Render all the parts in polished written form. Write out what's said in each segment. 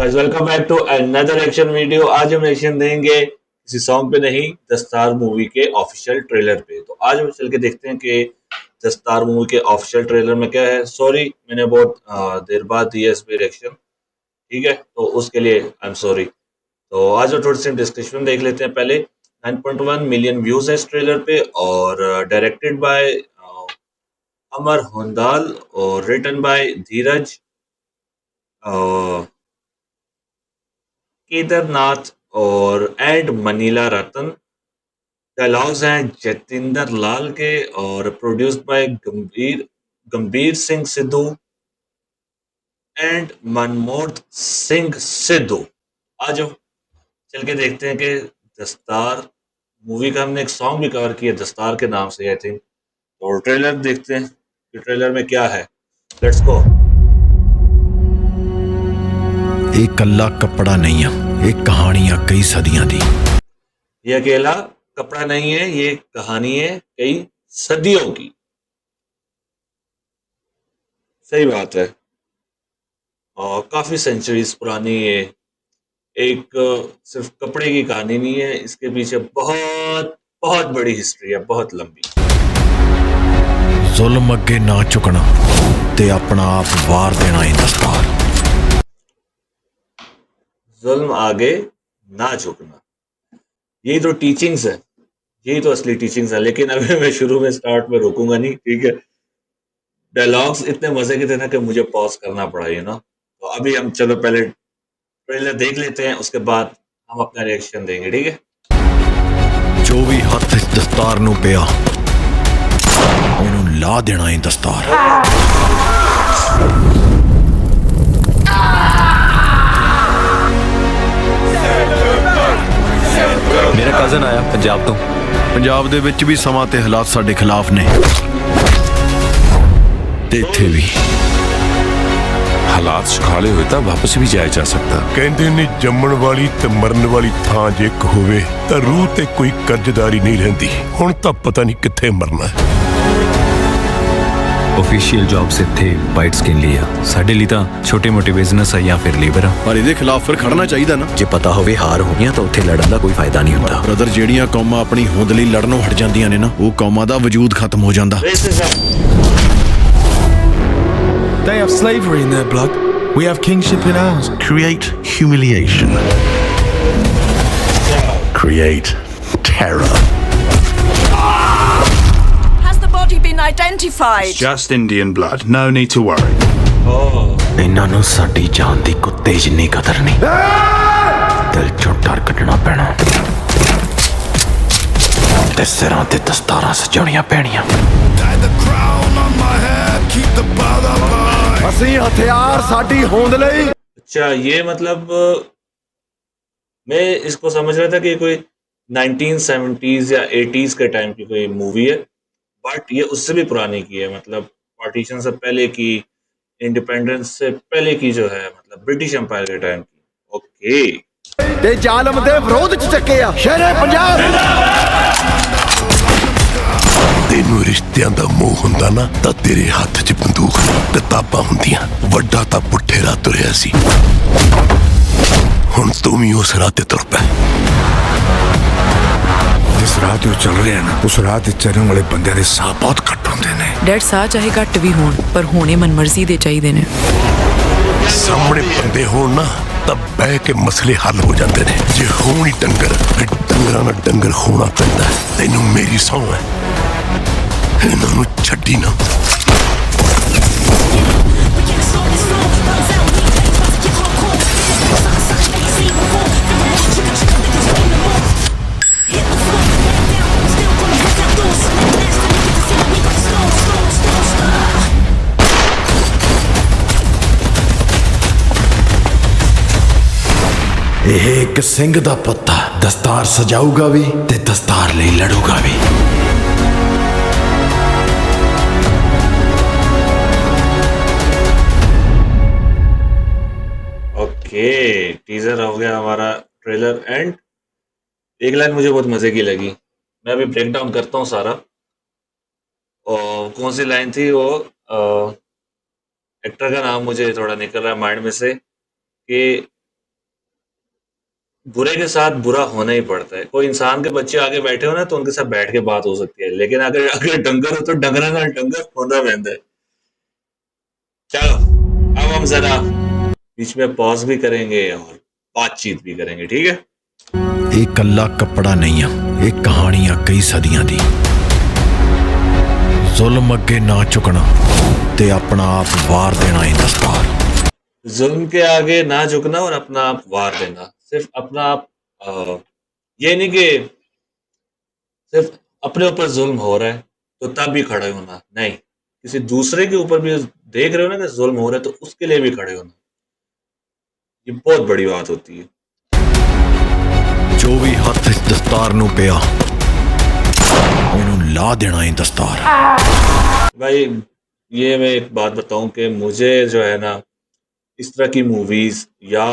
Guys welcome back to another action video. आज हम action देंगे किसी सॉन्ग पे नहीं, दस्तार मूवी के ऑफिशियल ट्रेलर पे। तो आज हम चल के देखते हैं कि दस्तार मूवी के ऑफिशियल ट्रेलर में क्या है। सॉरी, मैंने बहुत देर बाद दिया इस पे रिएक्शन, ठीक है, तो उसके लिए आई एम सॉरी। तो आज हम थोड़ी सी डिस्कशन देख लेते हैं। पहले 9.1 मिलियन व्यूज है इस ट्रेलर पे और डायरेक्टेड बाय अमर होंदाल और रिटन बाय धीरज केदारनाथ और एड मनीला रतन। डायलॉग्स हैं जतिंदर लाल के और प्रोड्यूस्ड बाय गंभीर गंभीर सिंह सिद्धू एंड मनमोहन सिंह सिद्धू। आज हम चल के देखते हैं कि दस्तार मूवी का हमने एक सॉन्ग भी कवर किया दस्तार के नाम से आई थिंक। और ट्रेलर देखते हैं कि ट्रेलर में क्या है। Let's go. एक कल्ला कपड़ा नहीं है, एक कहानियां कई सदियां दी। ये अकेला कपड़ा नहीं है, ये कहानी है कई सदियों की। सही बात है। और काफी सेंचुरीज पुरानी ये एक सिर्फ कपड़े की कहानी नहीं है, इसके पीछे बहुत बहुत बड़ी हिस्ट्री है, बहुत लंबी। जुल्म अगे ना झुकना ते अपना आप वार देना ही दस्तार। जुल्म आगे ना झुकना, यही तो टीचिंग्स है, यही तो असली टीचिंग्स है। लेकिन अभी मैं शुरू में स्टार्ट में रोकूंगा नहीं, ठीक है। डायलॉग्स इतने मजे के थे ना कि मुझे पॉज करना पड़ा, ना। तो अभी हम चलो पहले ट्रेलर देख लेते हैं, उसके बाद हम अपना रिएक्शन देंगे, ठीक है। जो भी हथ दस्तार नू पिया ओनू ला देना ही दस्तार। मेरा कजन आया पंजाब तो। पंजाब दे विच भी समां ते हालात साडे खिलाफ ने ते इत्थे भी। हालात सुखाले होए तां वापस भी जाया जा सकता। कहते ने जम्मण वाली ते मरन वाली थां जे एक होवे तां रूह ते कोई कर्जदारी नहीं रहंदी। हुण तां पता नहीं कित्थे मरना है। ऑफिशियल जॉब्स इत्थे वाइट स्किन ਲਈ ਆ, ਸਾਡੇ ਲਈ ਤਾਂ ਛੋਟੇ ਮੋਟੇ ਬਿਜ਼ਨਸ ਆ ਜਾਂ ਫਿਰ ਲੇਬਰ ਆ। ਪਰ ਇਹਦੇ ਖਿਲਾਫ ਫਿਰ ਖੜਨਾ ਚਾਹੀਦਾ ਨਾ। ਜੇ ਪਤਾ ਹੋਵੇ ਹਾਰ ਹੋ ਗਈਆਂ ਤਾਂ ਉੱਥੇ ਲੜਨ ਦਾ ਕੋਈ ਫਾਇਦਾ ਨਹੀਂ ਹੁੰਦਾ। ਬ੍ਰਦਰ, ਜਿਹੜੀਆਂ ਕੌਮਾਂ ਆਪਣੀ ਹੋਂਦ ਲਈ ਲੜਨੋਂ ਹਟ ਜਾਂਦੀਆਂ ਨੇ ਨਾ, ਉਹ ਕੌਮਾਂ ਦਾ ਵਜੂਦ ਖਤਮ ਹੋ ਜਾਂਦਾ। They have slavery in their blood. We have kingship in ours. Create humiliation. Create terror. Has the body been identified? Just Indian blood. No need to worry. ਇਹਨਾਂ ਨੂੰ ਸਾਡੀ ਜਾਨ ਦੀ ਕੁੱਤੇ ਜਿੰਨੀ ਕਦਰ ਨਹੀਂ। ਦਿਲ ਚੋਂ ਡਰ ਕੱਢਣਾ ਪੈਣਾ ਤੇ ਸਿਰਾਂ ਤੇ ਦਸਤਾਰਾਂ ਸਜਾਉਣੀਆਂ ਪੈਣੀਆਂ। ਅਸੀਂ ਹਥਿਆਰ ਸਾਡੀ ਹੋਂਦ ਲਈ। अच्छा, ये मतलब मैं इसको समझ रहा था कि कोई 1970s या 80s के टाइम की कोई मूवी है, बट ये उससे भी पुरानी की है। मतलब पार्टीशन से पहले की, इंडिपेंडेंस से पहले की जो है, मतलब ब्रिटिश एम्पायर के टाइम की। ओके, ਤੇ ਜ਼ਾਲਮ ਦੇ ਵਿਰੋਧ ਚ ਚੱਕੇ ਆ ਸ਼ੇਰੇ ਪੰਜਾਬ। ਤੈਨੂੰ ਰਿਸ਼ਤਿਆਂ ਦਾ ਮੋਹ ਹੁੰਦਾ ਨਾ ਤਾਂ ਤੇਰੇ ਹੱਥ 'ਚ ਬੰਦੂਕ ਕਿਤਾਬਾਂ ਹੁੰਦੀਆਂ। ਵੱਡਾ ਤਾਂ ਪੁੱਠੇ ਰਾਹ ਤੁਰਿਆ ਸੀ, ਹੁਣ ਤੂੰ ਵੀ ਉਸ ਰਾਹ ਤੇ ਤੁਰ ਪੈ। ਜਿਸ ਰਾਹ ਤੇ ਉਹ ਚੱਲ ਰਿਹਾ ਨਾ, ਉਸ ਰਾਹ ਤੇ ਚੱਲਣ ਵਾਲੇ ਬੰਦਿਆਂ ਦੇ ਸਾਹ ਬਹੁਤ ਘੱਟ ਹੁੰਦੇ ਨੇ। ਡੈਡ, ਸਾਹ ਚਾਹੇ ਘੱਟ ਵੀ ਹੋਣ ਪਰ ਹੋਣੇ ਮਨਮਰਜ਼ੀ ਦੇ ਚਾਹੀਦੇ ਨੇ। ਸਾਹਮਣੇ ਬੰਦੇ ਹੋਣ ਨਾ ਤਾਂ ਬਹਿ ਕੇ ਮਸਲੇ ਹੱਲ ਹੋ ਜਾਂਦੇ ਨੇ। ਜੇ ਹੋਣ ਹੀ ਡੰਗਰ, ਫਿਰ ਡੰਗਰਾਂ ਨਾਲ ਡੰਗਰ ਹੋਣਾ ਪੈਂਦਾ। ਤੈਨੂੰ ਮੇਰੀ ਸਹੁੰ ਹੈ, ਇਹਨਾਂ ਨੂੰ ਛੱਡੀ ਨਾ। ਇਹ ਇੱਕ ਸਿੰਘ ਦਾ ਪੁੱਤ ਆ, ਦਸਤਾਰ ਸਜਾਊਗਾ ਵੀ ਤੇ ਦਸਤਾਰ ਲਈ ਲੜੂਗਾ ਵੀ। ओके, टीजर हो गया हमारा ट्रेलर एंड एक लाइन मुझे बहुत मजे की लगी। मैं अभी ब्रेक डाउन करता हूँ सारा। और कौन सी लाइन थी वो, एक्टर का नाम मुझे थोड़ा निकल रहा है माइंड में से, कि बुरे के साथ बुरा होना ही पड़ता है। कोई इंसान के बच्चे आगे बैठे हो ना तो उनके साथ बैठ के बात हो सकती है, लेकिन अगर अगर डंगर हो तो डंगरा ना डंगर होना पैंदा है। चलो अब हम जरा बीच में पॉज भी करेंगे और बातचीत भी करेंगे, ठीक है। ਇਹ ਕੱਲਾ ਕੱਪੜਾ ਨਹੀਂ ਆ, ਇਹ ਕਹਾਣੀ ਆ ਕਈ ਸਦੀਆਂ ਦੀ। ਜ਼ੁਲਮ ਅੱਗੇ ਨਾ ਝੁਕਣਾ ਤੇ ਆਪਣਾ ਆਪ ਵਾਰ ਦੇਣਾ ਹੀ ਦਸਤਾਰ। जुल्म के आगे ना झुकना और अपना आप वार देना। सिर्फ अपना आप ये नहीं कि सिर्फ अपने ऊपर जुल्म हो रहा है तो तब भी खड़े होना, नहीं, किसी दूसरे के ऊपर भी देख रहे हो ना कि जुल्म हो रहा है तो उसके लिए भी खड़े होना। ये बहुत बड़ी बात होती है। ਜੋ ਵੀ ਹੱਥ 'ਚ ਦਸਤਾਰ ਨੂੰ ਪਿਆ ਉਹਨੂੰ ਲਾ ਦੇਣਾ ਹੀ ਦਸਤਾਰ। भाई ये मैं एक बात बताऊं कि मुझे जो है ना इस तरह की मूवीज या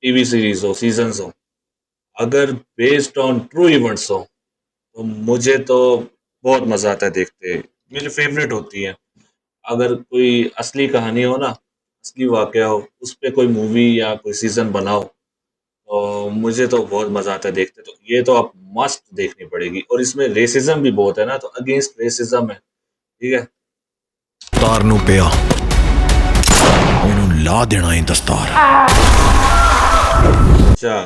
टीवी सीरीज हो, सीजन्स हो, अगर बेस्ड ऑन ट्रू इवेंट्स हो तो मुझे तो बहुत मजा आता है देखते, मेरी फेवरेट होती है। अगर कोई असली कहानी हो ना, असली वाकया हो, उस पे कोई मूवी या कोई सीजन बनाओ तो मुझे तो बहुत मजा आता है देखते। तो ये तो आप मस्ट देखनी पड़ेगी। और इसमें रेसिज्म भी बहुत है ना, तो अगेंस्ट रेसिज्म है, ठीक है। ਦਸਤਾਰ ਨੂੰ ਪਿਆ ਉਹਨੂੰ ਲਾ ਦੇਣਾ ਹੀ ਦਸਤਾਰ। अच्छा,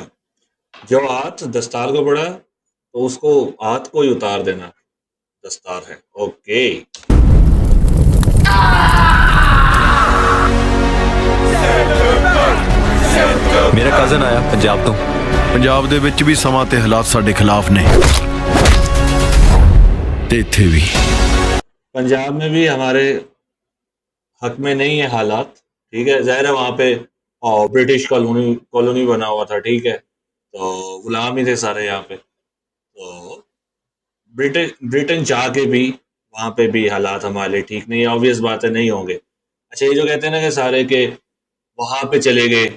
जो हाथ दस्तार को पड़ा तो उसको हाथ को ही उतार देना दस्तार है। ओके, ਮੇਰਾ ਕਜ਼ਨ ਆਇਆ ਪੰਜਾਬ ਤੋਂ। ਪੰਜਾਬ ਦੇ ਵਿੱਚ ਵੀ ਸਮਾਂ ਤੇ ਹਾਲਾਤ ਸਾਡੇ ਖਿਲਾਫ ਨੇ ਤੇ ਇੱਥੇ ਵੀ। पंजाब में भी हमारे हक में नहीं है हालात, ठीक है। जाहिर है वहाँ पे ब्रिटिश कॉलोनी बना हुआ था, ठीक है, तो गुलाम ही थे सारे यहाँ पे। तो ब्रिटेन जाके भी वहाँ पे भी हालात हमारे लिए ठीक नहीं है, ऑब्वियस बात है, नहीं होंगे। अच्छा, ये जो कहते हैं ना कि सारे के वहाँ पे चले गए,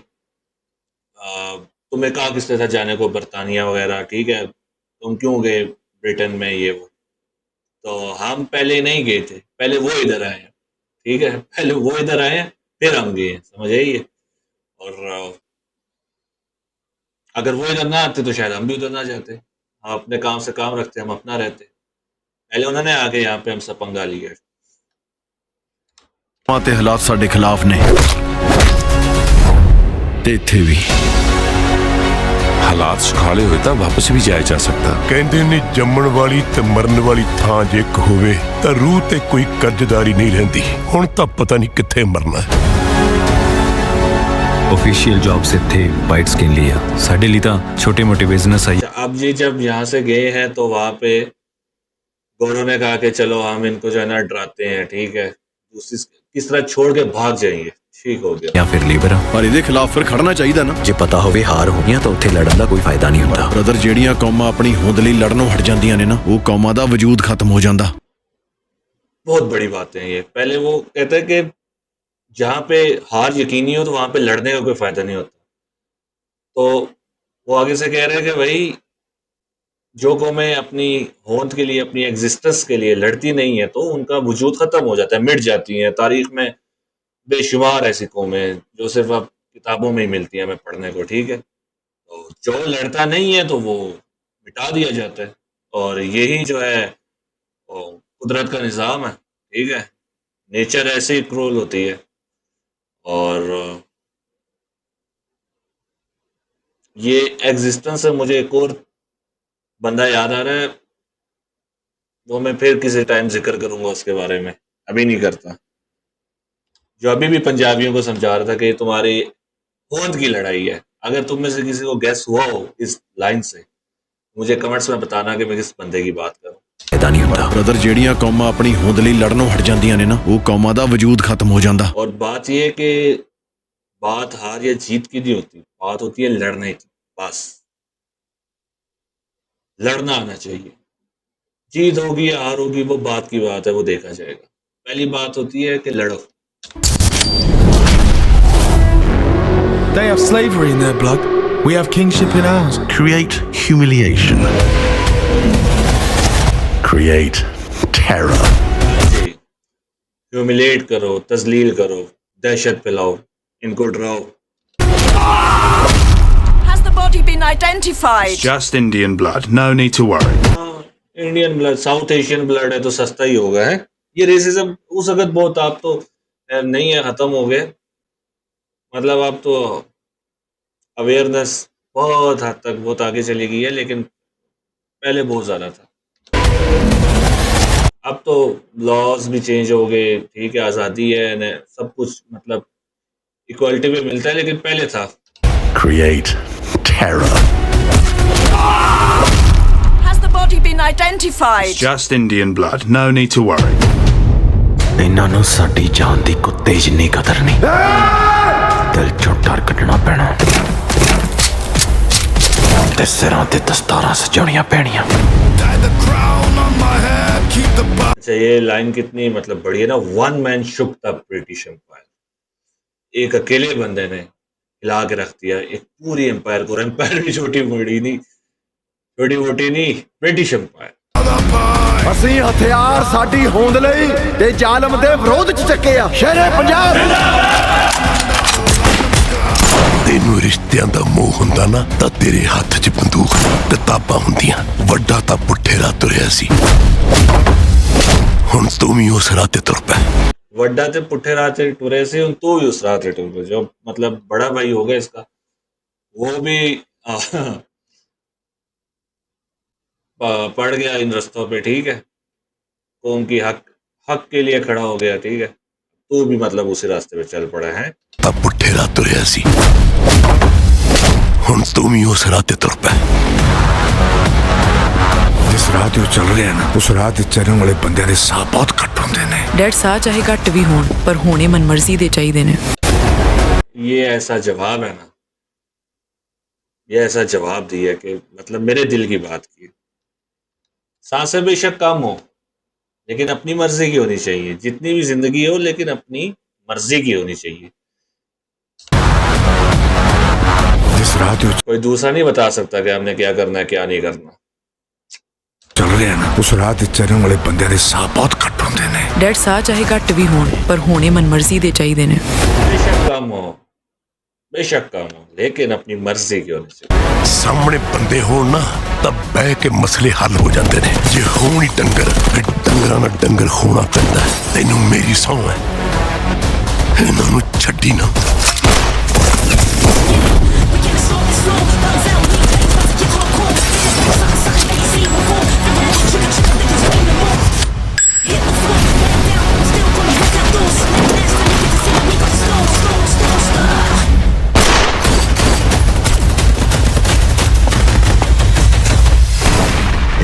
तुम्हें कहा किसने था जाने को बरतानिया वगैरह, ठीक है, तुम क्यों गए ब्रिटेन में, ये वो। तो हम पहले नहीं गए थे, पहले वो इधर आए हैं, ठीक है, पहले वो इधर आए हैं फिर हम गए हैं, समझ आइए। और अगर वो इधर ना आते तो शायद हम भी उधर ना जाते। हम अपने काम से काम रखते, हम अपना रहते। पहले उन्होंने आके यहाँ पे हमसे पंगा लिया। ਸਮਾਂ ਤੇ ਹਾਲਾਤ ਸਾਡੇ ਖਿਲਾਫ ਨੇ ਤੇ ਇੱਥੇ ਵੀ। हालात सुखाले होए तो वापस भी जाया जा सकता। ਕਹਿੰਦੇ ਨੇ ਜੰਮਣ ਵਾਲੀ ਤੇ ਮਰਨ ਵਾਲੀ ਥਾਂ ਜੇ ਇੱਕ ਹੋਵੇ ਤਾਂ ਰੂਹ ਤੇ ਕੋਈ ਕਰਜ਼ਦਾਰੀ ਨਹੀਂ ਰਹਿੰਦੀ। ਹੁਣ ਤਾਂ ਪਤਾ ਨਹੀਂ ਕਿੱਥੇ ਮਰਨਾ ਹੈ। ऑफिशियल जॉब से थे वाइट स्किन लिया साढ़े लिए छोटे मोटे बिजनेस आई। अब जी जब यहाँ से गए हैं तो वहाँ पे गौरव ने कहा कि चलो हम इनको जो है ना डराते हैं, ठीक है, दूसरी किस तरह छोड़ के भाग जाएंगे, ठीक हो गया। या फिर लीबर ਪਰ ਇਹਦੇ ਖਿਲਾਫ ਫਿਰ ਖੜਨਾ ਚਾਹੀਦਾ ਨਾ। जे पता होवे हार होनी है तो उत्थे लड़न का कोई फायदा नहीं होता। ਬ੍ਰਦਰ, ਜਿਹੜੀਆਂ ਕੌਮਾਂ ਆਪਣੀ ਹੋਂਦ ਲਈ ਲੜਨੋਂ ਹਟ ਜਾਂਦੀਆਂ ਨੇ ਨਾ, ਉਹ ਕੌਮਾਂ ਦਾ ਵਜੂਦ ਖਤਮ ਹੋ ਜਾਂਦਾ। बहुत बड़ी बात है ये। पहले वो कहते हैं कि जहाँ पे हार यकीनी हो तो वहाँ पे लड़ने का कोई फायदा नहीं होता। तो वो आगे से कह रहे हैं कि भाई जो कौमें अपनी होंद के लिए, अपनी एग्जिस्टेंस के लिए लड़ती नहीं है तो उनका वजूद खत्म हो जाता है, मिट जाती हैं। तारीख में बेशुमार ऐसी कौमें जो सिर्फ अब किताबों में ही मिलती हैं हमें पढ़ने को, ठीक है। तो जो लड़ता नहीं है तो वो मिटा दिया जाता है। और यही जो है कुदरत का निज़ाम है, ठीक है, नेचर ऐसे ही क्रूल होती है। और ये एग्जिस्टेंस से मुझे एक और बंदा याद आ रहा है, वो मैं फिर किसी टाइम जिक्र करूंगा उसके बारे में, अभी नहीं करता। जो अभी भी पंजाबियों को समझा रहा था कि तुम्हारी होंद की लड़ाई है। अगर तुम में से किसी को गैस हुआ हो इस लाइन से, मुझे कमेंट्स में बताना कि मैं किस बंदे की बात करूं। फायदा नहीं होता। ਬ੍ਰਦਰ, ਜਿਹੜੀਆਂ ਕੌਮਾਂ ਆਪਣੀ ਹੋਂਦ ਲਈ ਲੜਨੋਂ ਹਟ ਜਾਂਦੀਆਂ ਨੇ ਨਾ, ਉਹ ਕੌਮਾਂ ਦਾ ਵਜੂਦ ਖਤਮ ਹੋ ਜਾਂਦਾ। और बात ये कि बात हार या जीत की नहीं होती, बात होती है लड़ने की। बस लड़ना आना चाहिए। जीत होगी या हार होगी वो बात की बात है, वो देखा जाएगा। पहली बात होती है कि लड़ो। They have slavery in their blood. We have kingship in ours. Create humiliation. Create terror. Humiliate करो, तजलील करो, दहशत फैलाओ, इनको डराओ। Has the body been identified. Just Indian blood. No need to worry. Indian blood, south Asian blood है तो सस्ता ही होगा है। ये रेसिज्म उस वक्त बहुत, आप तो नहीं है, खत्म हो गए। मतलब आप तो अवेयरनेस बहुत हद तक बहुत आगे चली गई है, लेकिन पहले बहुत ज्यादा था। अब तो लॉज भी चेंज हो गए, ठीक है, आज़ादी है न, सब कुछ मतलब इक्वालिटी पे मिलता है, लेकिन पहले था। Create terror. Has the body been identified? Just Indian blood. No need to worry. ਇਹਨਾਂ ਨੂੰ ਸਾਡੀ ਜਾਨ ਦੀ ਕੁੱਤੇ ਜਿੰਨੀ ਕਦਰ ਨਹੀਂ। ਦਿਲ ਚੋਂ ਡਰ ਕੱਢਣਾ ਪੈਣਾ ਤੇ ਸਿਰਾਂ ਤੇ ਦਸਤਾਰਾਂ ਸਜਾਉਣੀਆਂ ਪੈਣੀਆਂ। अच्छा, ये लाइन कितनी मतलब बढ़िया ना। One man shook the British empire. एक अकेले बंदे ने हिला के रख दिया एक पूरी एम्पायर को। एम्पायर भी छोटी मोटी नहीं, छोटी मोटी नहीं, ब्रिटिश एम्पायर। ਅਸੀਂ ਹਥਿਆਰ ਸਾਡੀ ਹੋਂਦ ਲਈ ਤੇ ਜ਼ਾਲਮ ਦੇ ਵਿਰੋਧ ਚ ਚੱਕੇ ਆ। ਸ਼ੇਰੇ ਪੰਜਾਬ ਤੈਨੂੰ ਰਿਸ਼ਤਿਆਂ ਦਾ ਮੋਹ ਹੁੰਦਾ ਨਾ ਤਾਂ ਤੇਰੇ ਹੱਥ 'ਚ ਬੰਦੂਕ ਕਿਤਾਬਾਂ ਹੁੰਦੀਆਂ। ਵੱਡਾ ਤਾਂ ਪੁੱਠੇ ਰਾਹ ਤੁਰਿਆ ਸੀ, ਹੁਣ ਤੂੰ ਵੀ ਉਸ ਰਾਹ ਤੇ ਤੁਰ ਪੈ। वड्डा ते पुट्ठे राह से टुरे से तो भी उस राह से टुरे। जो मतलब बड़ा भाई होगा इसका, वो भी पड़ गया इन रास्तों पे, ठीक है, कौम की हक के लिए खड़ा हो गया, ठीक है। तो भी मतलब उसी रास्ते पे चल पड़ा है। ਤਾਂ ਪੁੱਠੇ ਰਾਹ ਤੁਰਿਆ ਸੀ, ਹੁਣ ਤੂੰ ਵੀ ਉਸ ਰਾਹ ਤੇ ਤੁਰ ਪੈ। जिस राह ते चल रहे हैं ना, उस राह ते चलने वाले बंदे दे साह बहुत घट होंदे ने। ਡੈਡ ਸਾਹ ਚਾਹੇ ਘੱਟ ਵੀ ਹੋਣ ਪਰ ਹੋਣੇ ਮਨਮਰਜ਼ੀ ਦੇ ਚਾਹੀਦੇ ਨੇ। ये ऐसा जवाब है ना, ये ऐसा जवाब दिया कि मतलब मेरे दिल की बात की। सांसें बेशक कम हो, लेकिन अपनी मर्जी की होनी चाहिए। जितनी भी जिंदगी हो, लेकिन अपनी मर्जी की होनी चाहिए। जिस राह ते कोई दूसरा नहीं बता सकता कि हमने क्या करना है, क्या नहीं करना। चल रहे हैं ना, उस राह ते चलने वाले बंदे दे साह बहुत घट होंदे ने। ਡੈਡ ਸਾਹ ਚਾਹੇ ਘੱਟ ਵੀ ਹੋਣ ਪਰ ਹੋਣੇ ਮਨਮਰਜ਼ੀ ਦੇ ਚਾਹੀਦੇ ਨੇ। बेशक कम हो, बेशक कम हो, लेकिन अपनी मर्जी की होनी चाहिए। ਸਾਹਮਣੇ ਬੰਦੇ ਹੋਣ ਨਾ ਤਾਂ ਬਹਿ ਕੇ ਮਸਲੇ ਹੱਲ ਹੋ ਜਾਂਦੇ ਨੇ। ਜੇ ਹੋਣ ਹੀ ਡੰਗਰ, ਫਿਰ ਡੰਗਰਾਂ ਨਾਲ ਡੰਗਰ ਹੋਣਾ ਪੈਂਦਾ ਹੈ। ਤੈਨੂੰ ਮੇਰੀ ਸਹੁੰ ਹੈ, ਇਹਨਾਂ ਨੂੰ ਛੱਡੀ ਨਾ।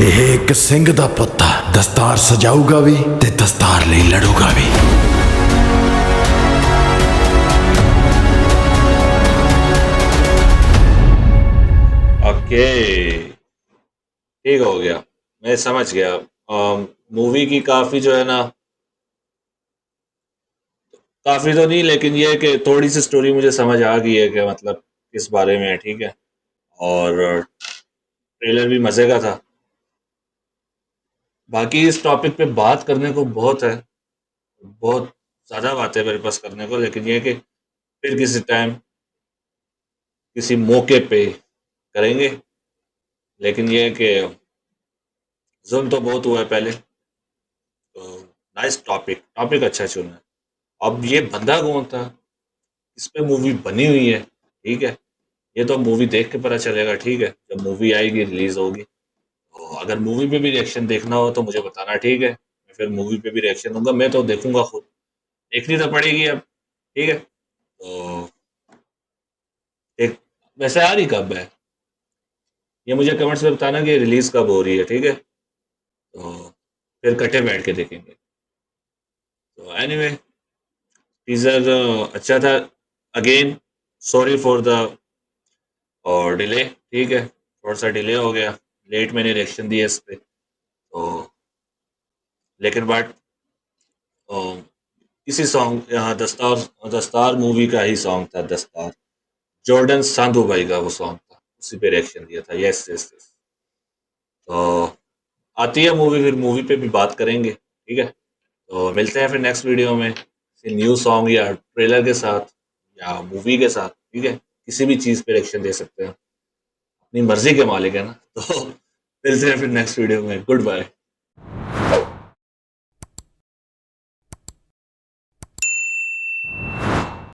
ਇਹ ਇੱਕ ਸਿੰਘ ਦਾ ਪੁੱਤ ਆ। ਦਸਤਾਰ ਸਜਾਊਗਾ ਵੀ ਤੇ ਦਸਤਾਰ ਲਈ ਲੜੂਗਾ ਵੀ। ओके, ठीक हो गया, मैं समझ गया। मूवी की काफी जो है ना, काफी तो नहीं, लेकिन ये है कि थोड़ी सी स्टोरी मुझे समझ आ गई है कि मतलब किस बारे में है, ठीक है। और ट्रेलर भी मजे का था। बाकी इस टॉपिक पे बात करने को बहुत है, बहुत ज्यादा बातें मेरे पास करने को, लेकिन ये है कि फिर किसी टाइम किसी मौके पे करेंगे। लेकिन ये है कि जुल्म तो बहुत हुआ है पहले, तो नाइस टॉपिक, टॉपिक अच्छा चुना है। अब ये बंदा कौन था, इस पे मूवी बनी हुई है, ठीक है। ये तो मूवी देख के पता चलेगा, ठीक है, जब मूवी आएगी, रिलीज होगी। तो अगर मूवी पे भी रिएक्शन देखना हो तो मुझे बताना, ठीक है, मैं फिर मूवी पे भी रिएक्शन दूंगा। मैं तो देखूंगा खुद, देखनी तो पड़ेगी अब, ठीक है। तो एक वैसे आ रही कब है, ये मुझे कमेंट्स में बताना कि रिलीज कब हो रही है, ठीक है। तो फिर इकट्ठे बैठ के देखेंगे। तो एनीवे, टीजर अच्छा था। अगेन सॉरी फॉर द और डिले, ठीक है, थोड़ा सा डिले हो गया, लेट मैंने रिएक्शन दिया इस पे। तो लेकिन बट इसी सॉन्ग, यहाँ दस्तार मूवी का ही सॉन्ग था, दस्तार, जॉर्डन सांधू भाई का वो सॉन्ग था, उसी पे रिएक्शन दिया था। Yes yes yes. तो आती है मूवी, फिर मूवी पे भी बात करेंगे, ठीक है। तो मिलते हैं फिर नेक्स्ट वीडियो में किसी न्यू सॉन्ग या ट्रेलर के साथ या मूवी के साथ, ठीक है। किसी भी चीज़ पे रिएक्शन दे सकते हैं। अपनी मर्जी के मालिक है ना। तो मिलते हैं फिर नेक्स्ट वीडियो में। Good bye.